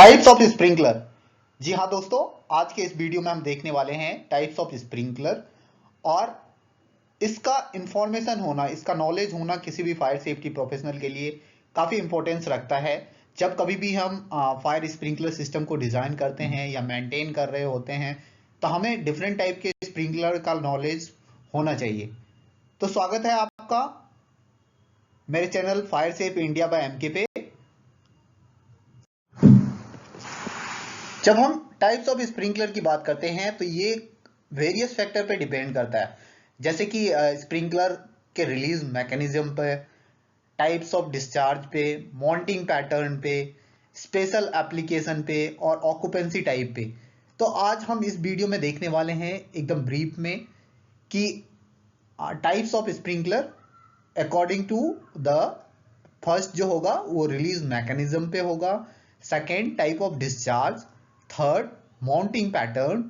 Types of sprinkler. जी हाँ दोस्तों, आज के इस वीडियो में हम देखने वाले हैं टाइप्स ऑफ स्प्रिंकलर और इसका इंफॉर्मेशन होना, इसका नॉलेज होना किसी भी फायर सेफ्टी प्रोफेशनल के लिए काफ़ी इंपॉर्टेंस रखता है। जब कभी भी हम फायर स्प्रिंकलर सिस्टम को डिज़ाइन करते हैं या मेंटेन कर रहे होते हैं तो हमें डिफरेंट टाइप के स्प्रिंकलर का नॉलेज होना चाहिए। तो स्वागत है आपका मेरे channel fire safe India by MK पे। जब हम टाइप्स ऑफ स्प्रिंकलर की बात करते हैं तो ये वेरियस फैक्टर पे डिपेंड करता है, जैसे कि स्प्रिंकलर के रिलीज मैकेनिज्म पे, टाइप्स ऑफ डिस्चार्ज पे, माउंटिंग पैटर्न पे, स्पेशल एप्लीकेशन पे और ऑक्यूपेंसी टाइप पे। तो आज हम इस वीडियो में देखने वाले हैं एकदम ब्रीफ में कि types of sprinkler according to the first जो होगा वो रिलीज मैकेनिज्म पे होगा, second type of discharge, third mounting pattern,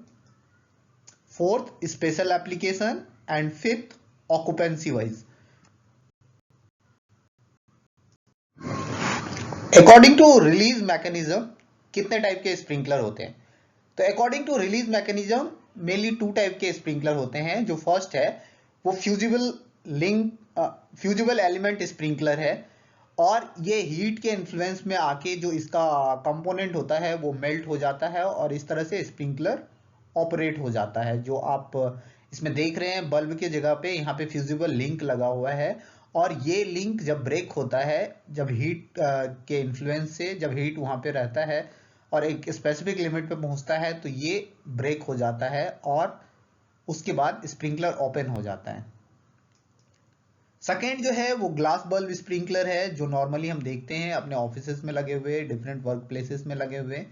fourth special application and fifth occupancy wise. According to release mechanism कितने टाइप के स्प्रिंकलर होते हैं? तो according to release mechanism mainly two type के स्प्रिंकलर होते हैं। जो फर्स्ट है वो फ्यूजिबल एलिमेंट स्प्रिंकलर है और ये हीट के इन्फ्लुएंस में आके जो इसका कंपोनेंट होता है वो मेल्ट हो जाता है और इस तरह से स्प्रिंकलर ऑपरेट हो जाता है। जो आप इसमें देख रहे हैं बल्ब के जगह पे यहाँ पे फ्यूजिबल लिंक लगा हुआ है और ये लिंक जब ब्रेक होता है, जब हीट के इन्फ्लुएंस से जब हीट वहाँ पे रहता है और एक स्पेसिफिक लिमिट पे पहुँचता है तो ये ब्रेक हो जाता है और उसके बाद स्प्रिंकलर ओपन हो जाता है। सेकेंड जो है वो ग्लास बल्ब स्प्रिंकलर है, जो नॉर्मली हम देखते हैं अपने ऑफिसेस में लगे हुए, डिफरेंट वर्क प्लेसेस में लगे हुए,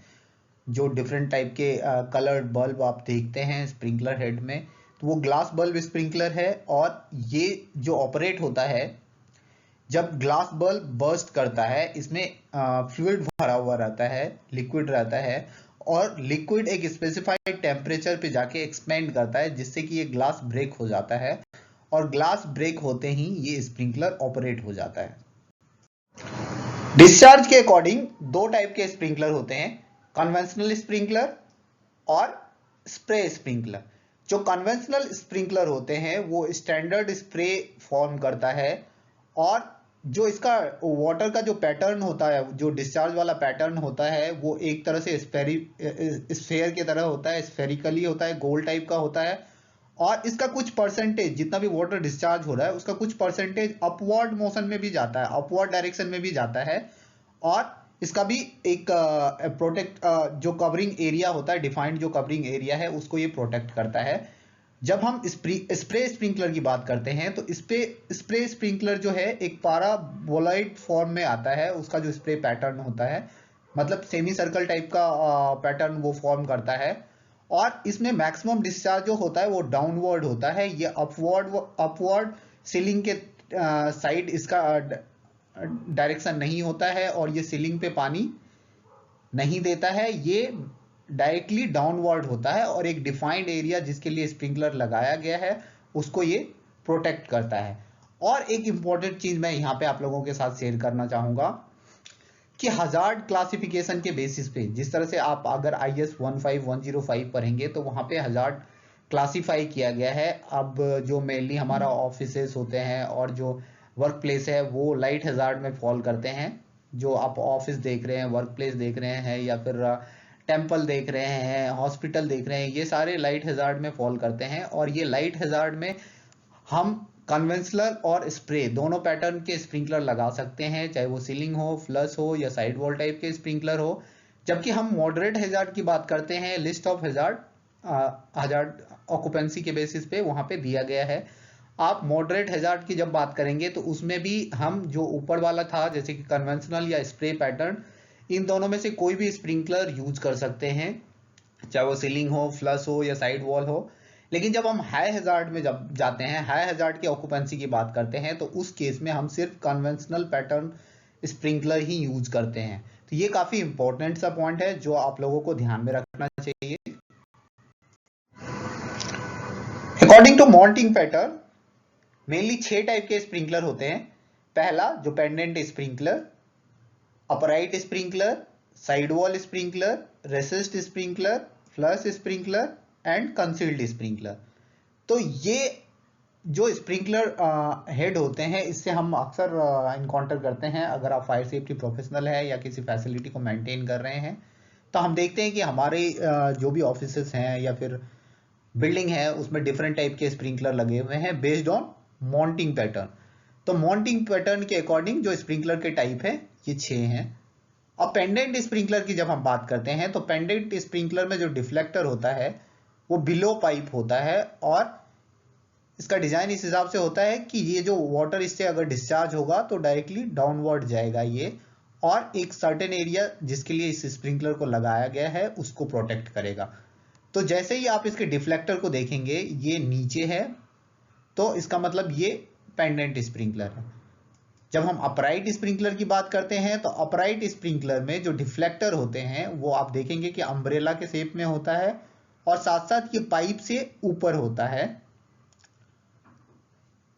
जो डिफरेंट टाइप के कलर्ड बल्ब आप देखते हैं स्प्रिंकलर हेड में, तो वो ग्लास बल्ब स्प्रिंकलर है। और ये जो ऑपरेट होता है जब ग्लास बल्ब बर्स्ट करता है, इसमें फ्लूइड भरा हुआ रहता है, लिक्विड रहता है और लिक्विड एक स्पेसिफाइड टेम्परेचर पे जाके एक्सपेंड करता है जिससे कि ये ग्लास ब्रेक हो जाता है और ग्लास ब्रेक होते ही ये स्प्रिंकलर ऑपरेट हो जाता है। डिस्चार्ज के अकॉर्डिंग दो टाइप के स्प्रिंकलर होते हैं, कन्वेंशनल स्प्रिंकलर और स्प्रे स्प्रिंकलर। जो कन्वेंशनल स्प्रिंकलर होते हैं वो स्टैंडर्ड स्प्रे फॉर्म करता है और जो इसका वाटर का जो पैटर्न होता है, जो डिस्चार्ज वाला पैटर्न होता है वो एक तरह से स्फेयर की तरह होता है, स्फेरिकली होता है, गोल टाइप का होता है और इसका कुछ परसेंटेज, जितना भी वाटर डिस्चार्ज हो रहा है उसका कुछ परसेंटेज अपवर्ड मोशन में भी जाता है, अपवर्ड डायरेक्शन में भी जाता है और इसका भी एक जो कवरिंग एरिया होता है, डिफाइंड जो कवरिंग एरिया है उसको ये प्रोटेक्ट करता है। जब हम स्प्रे स्प्रिंकलर की बात करते हैं तो स्प्रे स्प्रिंकलर जो है एक पैराबोलॉइड फॉर्म में आता है, उसका जो स्प्रे पैटर्न होता है मतलब सेमी सर्कल टाइप का पैटर्न वो फॉर्म करता है और इसमें मैक्सिमम डिस्चार्ज जो होता है वो डाउनवर्ड होता है। ये अपवर्ड सीलिंग के साइड इसका डायरेक्शन नहीं होता है और ये सीलिंग पे पानी नहीं देता है, ये डायरेक्टली डाउनवर्ड होता है और एक डिफाइंड एरिया जिसके लिए स्प्रिंकलर लगाया गया है उसको ये प्रोटेक्ट करता है। और एक इंपॉर्टेंट चीज मैं यहाँ पे आप लोगों के साथ शेयर करना चाहूंगा कि हजार्ड क्लासिफिकेशन के बेसिस पे, जिस तरह से आप अगर IS 15105 पढ़ेंगे तो वहां पे हजार्ड क्लासिफाई किया गया है। अब जो मेनली हमारा ऑफिसेस होते हैं और जो वर्क प्लेस है वो लाइट हजार्ड में फॉल करते हैं। जो आप ऑफिस देख रहे हैं, वर्क प्लेस देख रहे हैं या फिर टेम्पल देख रहे हैं, हॉस्पिटल देख रहे हैं, ये सारे लाइट हजार्ड में फॉल करते हैं और ये लाइट हजार्ड में हम कन्वेंशनल और स्प्रे दोनों पैटर्न के स्प्रिंकलर लगा सकते हैं, चाहे वो सीलिंग हो, फ्लश हो या साइड वॉल टाइप के स्प्रिंकलर हो। जबकि हम मॉडरेट हैजार्ड की बात करते हैं, लिस्ट ऑफ हैजार्ड ऑक्यूपेंसी के बेसिस पे वहां पे दिया गया है। आप मॉडरेट हैजार्ड की जब बात करेंगे तो उसमें भी हम जो ऊपर वाला था जैसे कि कन्वेंशनल या स्प्रे पैटर्न, इन दोनों में से कोई भी स्प्रिंकलर यूज कर सकते हैं, चाहे वो सीलिंग हो, फ्लश हो या साइड वॉल हो। लेकिन जब हम हाई हैजार्ड में जब जाते हैं, हाई हैजार्ड की ऑक्यूपेंसी की बात करते हैं तो उस केस में हम सिर्फ कन्वेंशनल पैटर्न स्प्रिंकलर ही यूज करते हैं। तो ये काफी इंपॉर्टेंट सा पॉइंट है जो आप लोगों को ध्यान में रखना चाहिए। According to mounting pattern mainly 6 type के स्प्रिंकलर होते हैं। पहला जो pendent sprinkler, upright sprinkler, side wall sprinkler, resist sprinkler, flush sprinkler and concealed sprinkler. तो ये जो स्प्रिंकलर हेड होते हैं इससे हम अक्सर इनकाउंटर करते हैं। अगर आप फायर सेफ्टी प्रोफेशनल है या किसी फैसिलिटी को मेंटेन कर रहे हैं तो हम देखते हैं कि हमारे जो भी ऑफिसेस हैं या फिर बिल्डिंग है उसमें डिफरेंट टाइप के स्प्रिंकलर लगे हुए हैं बेस्ड ऑन माउंटिंग पैटर्न। तो माउंटिंग पैटर्न के अकॉर्डिंग जो स्प्रिंकलर के टाइप है ये 6 हैं। और पेंडेंट स्प्रिंकलर की जब हम बात करते हैं तो पेंडेंट स्प्रिंकलर में जो डिफ्लेक्टर होता है वो बिलो पाइप होता है और इसका डिजाइन इस हिसाब से होता है कि ये जो वाटर इससे अगर डिस्चार्ज होगा तो डायरेक्टली डाउनवर्ड जाएगा ये, और एक सर्टेन एरिया जिसके लिए इस स्प्रिंकलर को लगाया गया है उसको प्रोटेक्ट करेगा। तो जैसे ही आप इसके डिफ्लेक्टर को देखेंगे ये नीचे है तो इसका मतलब ये पेंडेंट स्प्रिंकलर है। जब हम अपराइट स्प्रिंकलर की बात करते हैं तो अपराइट स्प्रिंकलर में जो डिफ्लेक्टर होते हैं वो आप देखेंगे कि अम्ब्रेला के शेप में होता है और साथ साथ ये पाइप से ऊपर होता है।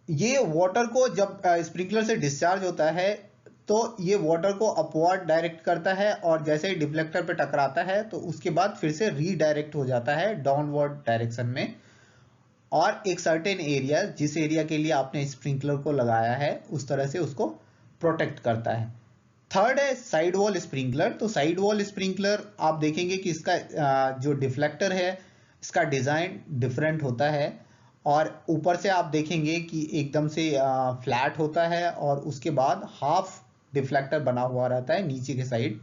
ये वाटर को जब स्प्रिंकलर से डिस्चार्ज होता है तो ये वाटर को अपवर्ड डायरेक्ट करता है और जैसे ही डिफ्लेक्टर पे टकराता है तो उसके बाद फिर से रीडायरेक्ट हो जाता है डाउनवर्ड डायरेक्शन में, और एक सर्टेन एरिया जिस एरिया के लिए आपने स्प्रिंकलर को लगाया है उस तरह से उसको प्रोटेक्ट करता है। थर्ड है साइड वॉल स्प्रिंकलर। तो साइड वॉल स्प्रिंकलर आप देखेंगे कि इसका जो डिफ्लेक्टर है इसका डिजाइन डिफरेंट होता है और ऊपर से आप देखेंगे कि एकदम से फ्लैट होता है और उसके बाद हाफ डिफ्लेक्टर बना हुआ रहता है नीचे के साइड।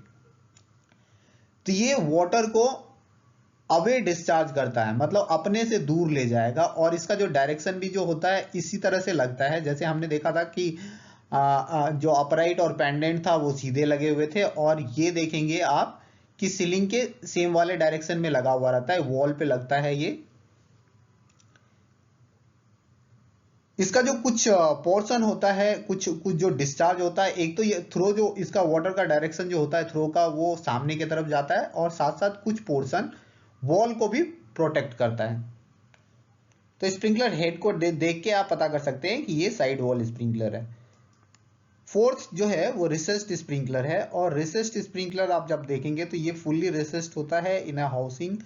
तो ये वाटर को अवे डिस्चार्ज करता है, मतलब अपने से दूर ले जाएगा, और इसका जो डायरेक्शन भी जो होता है इसी तरह से लगता है जैसे हमने देखा था कि जो अपराइट और पेंडेंट था वो सीधे लगे हुए थे, और ये देखेंगे आप कि सीलिंग के सेम वाले डायरेक्शन में लगा हुआ रहता है, वॉल पे लगता है ये। इसका जो कुछ पोर्शन होता है, कुछ जो डिस्चार्ज होता है, एक तो ये थ्रो जो इसका वाटर का डायरेक्शन जो होता है थ्रो का वो सामने की तरफ जाता है और साथ साथ कुछ पोर्शन वॉल को भी प्रोटेक्ट करता है। तो स्प्रिंकलर हेड को देख के आप पता कर सकते हैं कि ये साइड वॉल स्प्रिंकलर है। फोर्थ जो है वो रिसेस्ड स्प्रिंकलर है, और रिसेस्ड स्प्रिंकलर आप जब देखेंगे तो ये फुल्ली रिसेस्ड होता है इन अ हाउसिंग।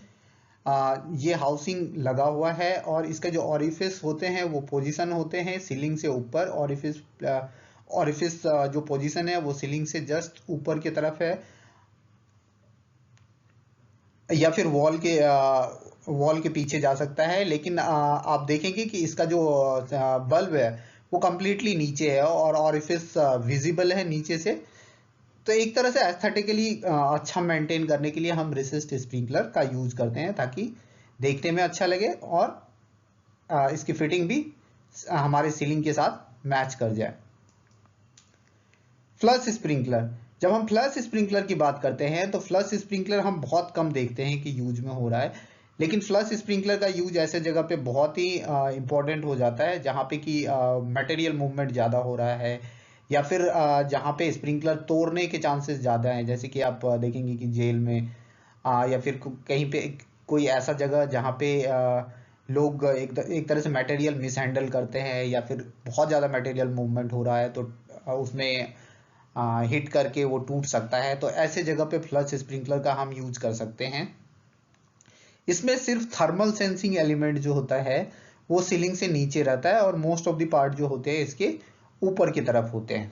ये हाउसिंग लगा हुआ है और इसके जो ऑरिफिस होते हैं वो पोजीशन होते हैं सीलिंग से ऊपर। ऑरिफिस जो पोजीशन है वो सीलिंग से जस्ट ऊपर की तरफ है या फिर वॉल के पीछे जा सकता है, लेकिन आप देखेंगे कि इसका जो बल्ब है वो कंप्लीटली नीचे है और ऑरिफिस विजिबल है नीचे से। तो एक तरह से एस्थेटिकली अच्छा मेंटेन करने के लिए हम रिसेस्ड स्प्रिंकलर का यूज करते हैं ताकि देखने में अच्छा लगे और इसकी फिटिंग भी हमारे सीलिंग के साथ मैच कर जाए। Flush sprinkler. जब हम फ्लश स्प्रिंकलर की बात करते हैं तो फ्लश स्प्रिंकलर हम बहुत कम देखते हैं कि यूज में हो रहा है, लेकिन फ्लश स्प्रिंकलर का यूज ऐसे जगह पे बहुत ही इंपॉर्टेंट हो जाता है जहाँ पे कि मटेरियल मूवमेंट ज़्यादा हो रहा है या फिर जहाँ पे स्प्रिंकलर तोड़ने के चांसेस ज़्यादा हैं, जैसे कि आप देखेंगे कि जेल में या फिर कहीं पे कोई ऐसा जगह जहाँ पे लोग एक तरह से मटेरियल मिसहैंडल करते हैं या फिर बहुत ज़्यादा मटेरियल मूवमेंट हो रहा है तो उसमें हिट करके वो टूट सकता है। तो ऐसे जगह पे फ्लश स्प्रिंकलर का हम यूज कर सकते हैं। इसमें सिर्फ थर्मल सेंसिंग एलिमेंट जो होता है वो सीलिंग से नीचे रहता है और मोस्ट ऑफ द पार्ट जो होते हैं इसके ऊपर की तरफ होते हैं।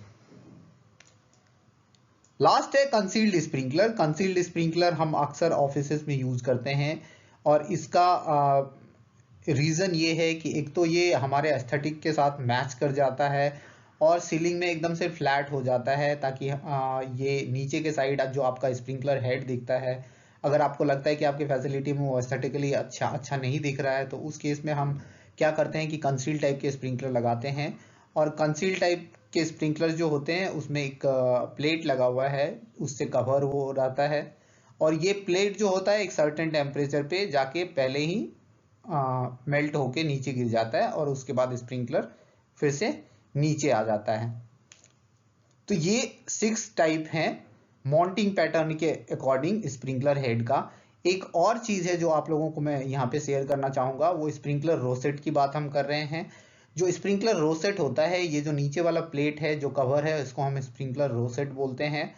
लास्ट है कंसील्ड स्प्रिंकलर। कंसील्ड स्प्रिंकलर हम अक्सर ऑफिसेस में यूज करते हैं और इसका रीजन ये है कि एक तो ये हमारे एस्थेटिक के साथ मैच कर जाता है और सीलिंग में एकदम से फ्लैट हो जाता है ताकि ये नीचे के साइड जो आपका स्प्रिंकलर हेड दिखता है, अगर आपको लगता है कि आपकी फैसिलिटी में वो एस्थेटिकली अच्छा नहीं दिख रहा है तो उस केस में हम क्या करते हैं कि कंसील टाइप के स्प्रिंकलर लगाते हैं। और कंसील टाइप के स्प्रिंकलर जो होते हैं उसमें एक प्लेट लगा हुआ है, उससे कवर हो रहता है और ये प्लेट जो होता है एक सर्टेन टेम्परेचर पे जाके पहले ही मेल्ट होके नीचे गिर जाता है और उसके बाद स्प्रिंकलर फिर से नीचे आ जाता है। तो ये 6 टाइप हैं माउंटिंग पैटर्न के अकॉर्डिंग स्प्रिंकलर हेड का। एक और चीज है जो आप लोगों को मैं यहाँ पे शेयर करना चाहूंगा, वो स्प्रिंकलर रोसेट की बात हम कर रहे हैं। जो स्प्रिंकलर रोसेट होता है, ये जो नीचे वाला प्लेट है जो कवर है इसको हम स्प्रिंकलर रोसेट बोलते हैं।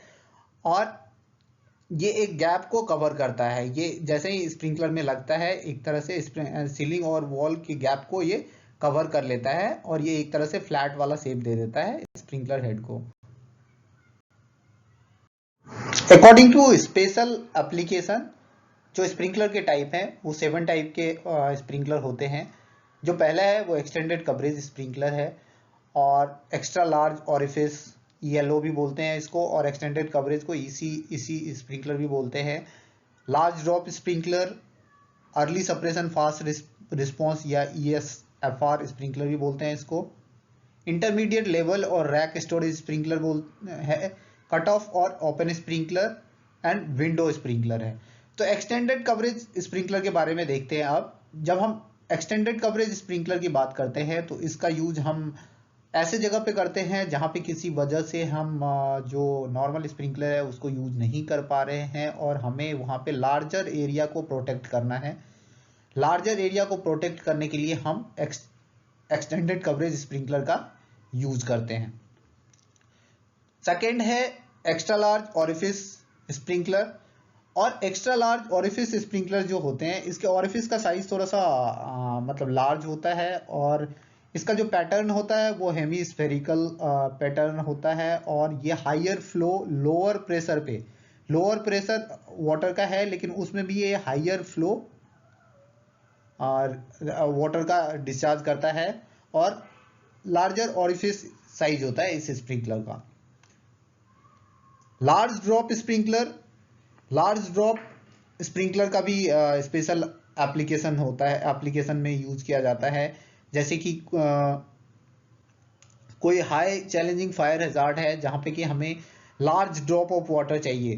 और ये एक गैप को कवर करता है। ये जैसे ही स्प्रिंकलर में लगता है एक तरह से सीलिंग और वॉल के गैप को ये कवर कर लेता है और ये एक तरह से फ्लैट वाला शेप दे देता है स्प्रिंकलर हेड को। अकॉर्डिंग टू स्पेशल एप्लीकेशन, जो स्प्रिंकलर के टाइप हैं वो 7 टाइप के स्प्रिंकलर होते हैं। जो पहला है वो एक्सटेंडेड कवरेज स्प्रिंकलर है और एक्स्ट्रा लार्ज ऑरिफिस, येलो भी बोलते हैं इसको, और एक्सटेंडेड कवरेज को इसी स्प्रिंकलर भी बोलते हैं। Large drop sprinkler, early suppression fast response या ESFR स्प्रिंकलर भी बोलते हैं इसको। इंटरमीडिएट लेवल और रैक स्टोरेज स्प्रिंकलर है। कट ऑफ और open sprinkler and window sprinkler है। तो एक्सटेंडेड कवरेज स्प्रिंकलर के बारे में देखते हैं। अब जब हम एक्सटेंडेड कवरेज स्प्रिंकलर की बात करते हैं तो इसका यूज हम ऐसे जगह पे करते हैं जहां पे किसी वजह से हम जो नॉर्मल स्प्रिंकलर है उसको यूज नहीं कर पा रहे हैं और हमें वहां पे लार्जर एरिया को प्रोटेक्ट करना है। लार्जर एरिया को प्रोटेक्ट करने के लिए हम एक्सटेंडेड कवरेज स्प्रिंकलर का यूज करते हैं। सेकेंड है एक्स्ट्रा लार्ज ऑरिफिस स्प्रिंकलर। और एक्स्ट्रा लार्ज ऑरिफिस स्प्रिंकलर जो होते हैं इसके ऑरिफिस का साइज थोड़ा सा मतलब लार्ज होता है और इसका जो पैटर्न होता है वो हेमी स्फेरिकल पैटर्न होता है और ये हायर फ्लो लोअर प्रेशर पे, लोअर प्रेशर वाटर का है लेकिन उसमें भी ये हायर फ्लो और वाटर का डिस्चार्ज करता है और लार्जर ऑरिफिस साइज होता है इस स्प्रिंकलर का। Large drop sprinkler, large drop sprinkler का भी स्पेशल एप्लीकेशन होता है, एप्लीकेशन में यूज किया जाता है। जैसे कि कोई हाई चैलेंजिंग फायर हैजार्ड है जहां पे कि हमें लार्ज ड्रॉप ऑफ वाटर चाहिए,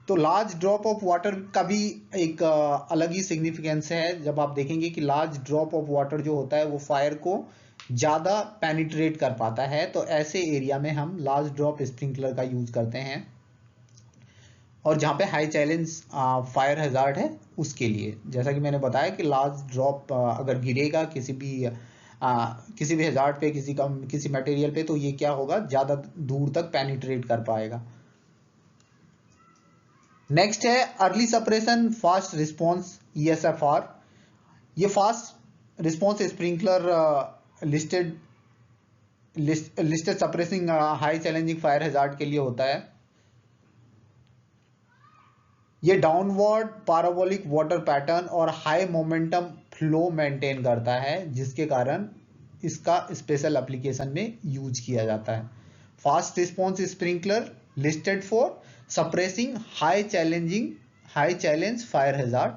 तो लार्ज ड्रॉप ऑफ वाटर का भी एक अलग ही सिग्निफिकेंस है। जब आप देखेंगे कि लार्ज ड्रॉप ऑफ वाटर जो होता है वो फायर को ज़्यादा पेनिट्रेट कर पाता है, तो ऐसे एरिया में हम लार्ज ड्रॉप स्प्रिंकलर का यूज करते हैं। और जहाँ पे हाई चैलेंज फायर हैजार्ड है उसके लिए, जैसा कि मैंने बताया कि लार्ज ड्रॉप अगर गिरेगा किसी भी हैजार्ड पे, किसी मटेरियल पे, तो ये क्या होगा, ज़्यादा दूर तक पेनिट्रेट कर पाएगा। नेक्स्ट है early suppression fast response ESFR। ये fast response sprinkler listed suppressing high challenging fire hazard के लिए होता है। ये डाउनवर्ड पैराबोलिक वाटर पैटर्न और हाई मोमेंटम फ्लो मेंटेन करता है, जिसके कारण इसका स्पेशल एप्लीकेशन में यूज किया जाता है। Fast response sprinkler listed for suppressing high challenge fire hazard,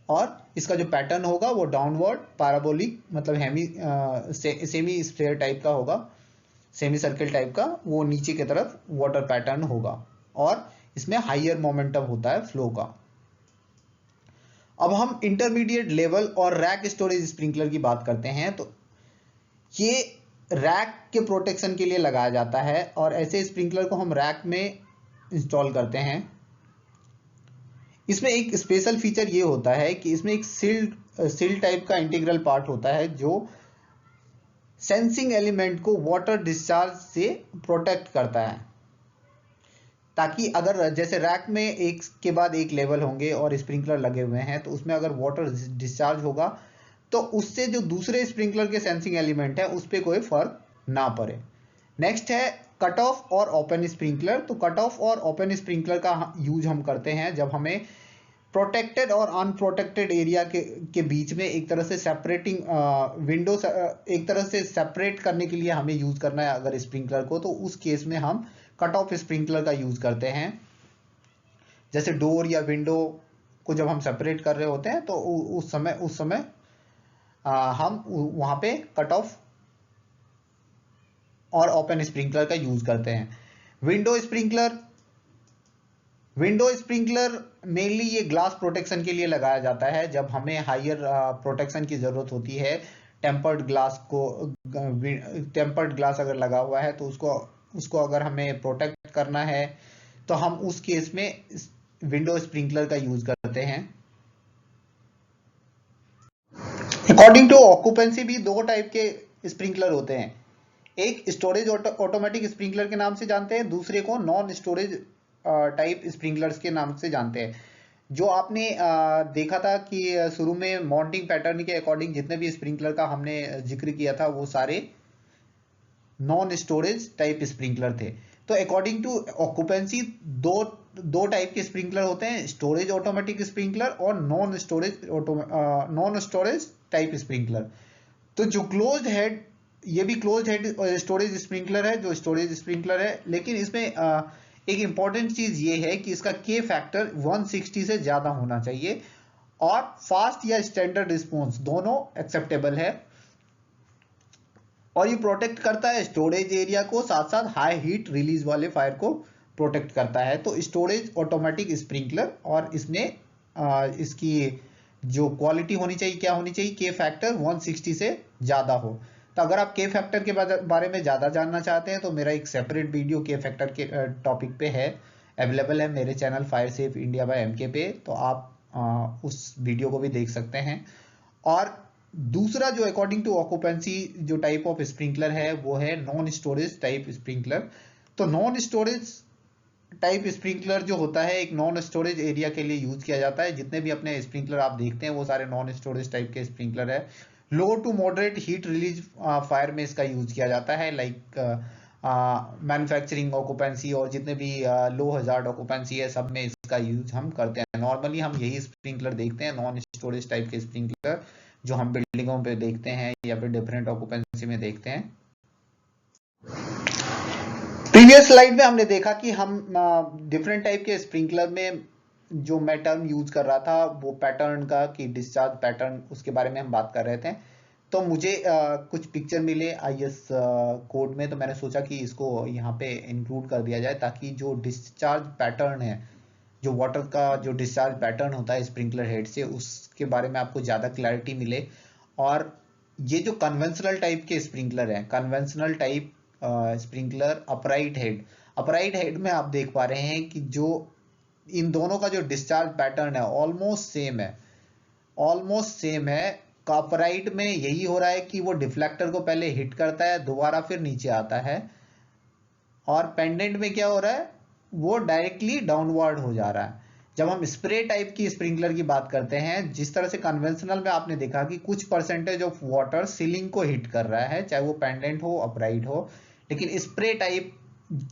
और इसका जो पैटर्न होगा वो डाउनवर्ड पैराबोलिक मतलब सेमी स्फीयर टाइप का होगा, सेमी सर्किल टाइप का, वो नीचे की तरफ वाटर पैटर्न होगा और इसमें हाइयर मोमेंटम होता है फ्लो का। अब हम इंटरमीडिएट लेवल और रैक स्टोरेज स्प्रिंकलर की बात करते हैं। तो ये रैक के प्रोटेक्शन के लिए लगाया जाता है और ऐसे स्प्रिंकलर को हम रैक में इंस्टॉल करते हैं। इसमें एक स्पेशल फीचर ये होता है कि इसमें एक सील टाइप का इंटीग्रल पार्ट होता है जो सेंसिंग एलिमेंट को वाटर डिस्चार्ज से प्रोटेक्ट करता है, ताकि अगर जैसे रैक में एक के बाद एक लेवल होंगे और स्प्रिंकलर लगे हुए हैं तो उसमें अगर वाटर डिस्चार्ज होगा तो उससे जो दूसरे स्प्रिंकलर के सेंसिंग एलिमेंट है उस पर कोई फर्क ना पड़े। नेक्स्ट है कट ऑफ और ओपन स्प्रिंकलर। तो कट ऑफ और ओपन स्प्रिंकलर का यूज हम करते हैं जब हमें प्रोटेक्टेड और अनप्रोटेक्टेड एरिया के बीच में एक तरह से सेपरेटिंग विंडो एक तरह से सेपरेट करने के लिए हमें यूज करना है अगर स्प्रिंकलर को, तो उस केस में हम कट ऑफ स्प्रिंकलर का यूज करते हैं। जैसे डोर या विंडो को जब हम सेपरेट कर रहे होते हैं तो उस समय हम वहां पे कट ऑफ और ओपन स्प्रिंकलर का यूज करते हैं। विंडो स्प्रिंकलर मेनली ये ग्लास प्रोटेक्शन के लिए लगाया जाता है जब हमें हायर प्रोटेक्शन की जरूरत होती है। टेम्पर्ड ग्लास अगर लगा हुआ है तो उसको अगर हमें प्रोटेक्ट करना है तो हम उस केस में विंडो स्प्रिंकलर का यूज करते हैं। अकॉर्डिंग टू ऑक्यूपेंसी भी दो टाइप के स्प्रिंकलर होते हैं। एक स्टोरेज ऑटोमेटिक स्प्रिंकलर के नाम से जानते हैं, दूसरे को नॉन स्टोरेज टाइप स्प्रिंकलर्स के नाम से जानते हैं। जो आपने देखा था कि शुरू में माउंटिंग पैटर्न के अकॉर्डिंग जितने भी स्प्रिंकलर का हमने जिक्र किया था वो सारे नॉन स्टोरेज टाइप स्प्रिंकलर थे। तो अकॉर्डिंग टू ऑक्यूपेंसी दो टाइप के स्प्रिंकलर होते हैं, स्टोरेज ऑटोमेटिक स्प्रिंकलर और नॉन स्टोरेज टाइप स्प्रिंकलर। तो जो क्लोज्ड हेड, ये भी क्लोज्ड हेड स्टोरेज स्प्रिंकलर है, जो स्टोरेज स्प्रिंकलर है, लेकिन इसमें एक इंपॉर्टेंट चीज ये है कि इसका के फैक्टर 160 से ज्यादा होना चाहिए और फास्ट या स्टैंडर्ड रिस्पॉन्स दोनों एक्सेप्टेबल है। और ये प्रोटेक्ट करता है स्टोरेज एरिया को, साथ साथ हाई हीट रिलीज वाले फायर को प्रोटेक्ट करता है। तो स्टोरेज ऑटोमेटिक स्प्रिंकलर, और इसमें इसकी जो क्वालिटी होनी चाहिए, क्या होनी चाहिए, के फैक्टर 160 से ज्यादा हो। तो अगर आप के फैक्टर के बारे में ज्यादा जानना चाहते हैं तो मेरा एक सेपरेट वीडियो के फैक्टर के टॉपिक पे है, अवेलेबल है मेरे channel fire safe India by MK पे, तो आप उस वीडियो को भी देख सकते हैं। और दूसरा जो अकॉर्डिंग टू ऑक्यूपेंसी जो टाइप ऑफ स्प्रिंकलर है वो है नॉन स्टोरेज टाइप स्प्रिंकलर। तो नॉन स्टोरेज टाइप स्प्रिंकलर जो होता है एक नॉन स्टोरेज एरिया के लिए यूज किया जाता है। जितने भी अपने स्प्रिंकलर आप देखते हैं वो सारे नॉन स्टोरेज टाइप के स्प्रिंकलर है। Low to moderate heat release fire में इसका यूज किया जाता है, लाइक मैन्युफैक्चरिंग ऑक्यूपेंसी और जितने भी लो हजार्ड ऑक्यूपेंसी है सब में इसका यूज हम करते हैं। नॉर्मली हम यही स्प्रिंकलर देखते हैं, नॉन स्टोरेज टाइप के स्प्रिंकलर जो हम बिल्डिंगों पे देखते हैं या फिर डिफरेंट ऑक्यूपेंसी में देखते हैं। प्रीवियस स्लाइड में हमने देखा कि हम डिफरेंट टाइप के स्प्रिंकलर में जो मैं टर्म यूज कर रहा था वो पैटर्न का, कि डिस्चार्ज पैटर्न, उसके बारे में हम बात कर रहे थे। तो मुझे कुछ पिक्चर मिले आईएस कोड में, तो मैंने सोचा कि इसको यहाँ पे इंक्लूड कर दिया जाए ताकि जो डिस्चार्ज पैटर्न है, जो वाटर का जो डिस्चार्ज पैटर्न होता है स्प्रिंकलर हेड से, उसके बारे में आपको ज़्यादा क्लैरिटी मिले। और ये जो कन्वेंशनल टाइप के स्प्रिंकलर हैं, conventional type sprinkler upright head में आप देख पा रहे हैं कि जो इन दोनों का जो डिस्चार्ज पैटर्न है ऑलमोस्ट सेम है। अपराइट में यही हो रहा है कि वो डिफ्लेक्टर को पहले हिट करता है, दोबारा फिर नीचे आता है, और पेंडेंट में क्या हो रहा है, वो डायरेक्टली डाउनवर्ड हो जा रहा है। जब हम स्प्रे टाइप की स्प्रिंकलर की बात करते हैं, जिस तरह से कन्वेंशनल में आपने देखा कि कुछ परसेंटेज ऑफ वाटर सीलिंग को हिट कर रहा है, चाहे वो पेंडेंट हो अपराइट हो, लेकिन स्प्रे टाइप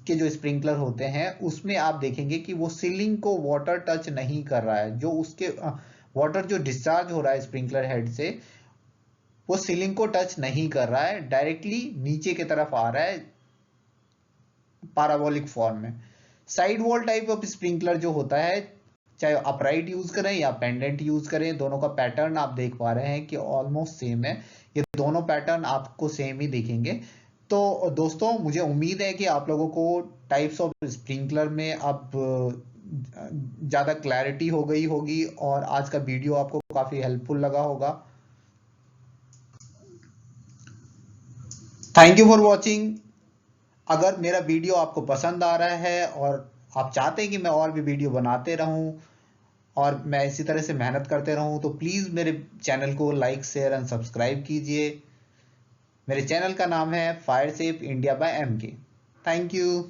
के जो स्प्रिंकलर होते हैं उसमें आप देखेंगे कि वो सीलिंग को वाटर टच नहीं कर रहा है। जो उसके वाटर जो डिस्चार्ज हो रहा है स्प्रिंकलर हेड से, वो सीलिंग को टच नहीं कर रहा है, डायरेक्टली नीचे की तरफ आ रहा है पैराबोलिक फॉर्म में। Side wall type of sprinkler जो होता है, चाहे अपराइट यूज करें या पेंडेंट यूज करें, दोनों का पैटर्न आप देख पा रहे हैं कि ऑलमोस्ट सेम है। ये दोनों पैटर्न आपको सेम ही दिखेंगे। तो दोस्तों, मुझे उम्मीद है कि आप लोगों को टाइप्स ऑफ स्प्रिंकलर में अब ज्यादा क्लैरिटी हो गई होगी और आज का वीडियो आपको काफी हेल्पफुल लगा होगा। Thank you for watching. अगर मेरा वीडियो आपको पसंद आ रहा है और आप चाहते हैं कि मैं और भी वीडियो बनाते रहूं और मैं इसी तरह से मेहनत करते रहूं, तो प्लीज मेरे चैनल को लाइक, शेयर एंड सब्सक्राइब कीजिए। मेरे चैनल का नाम है fire safe India by MK. Thank you.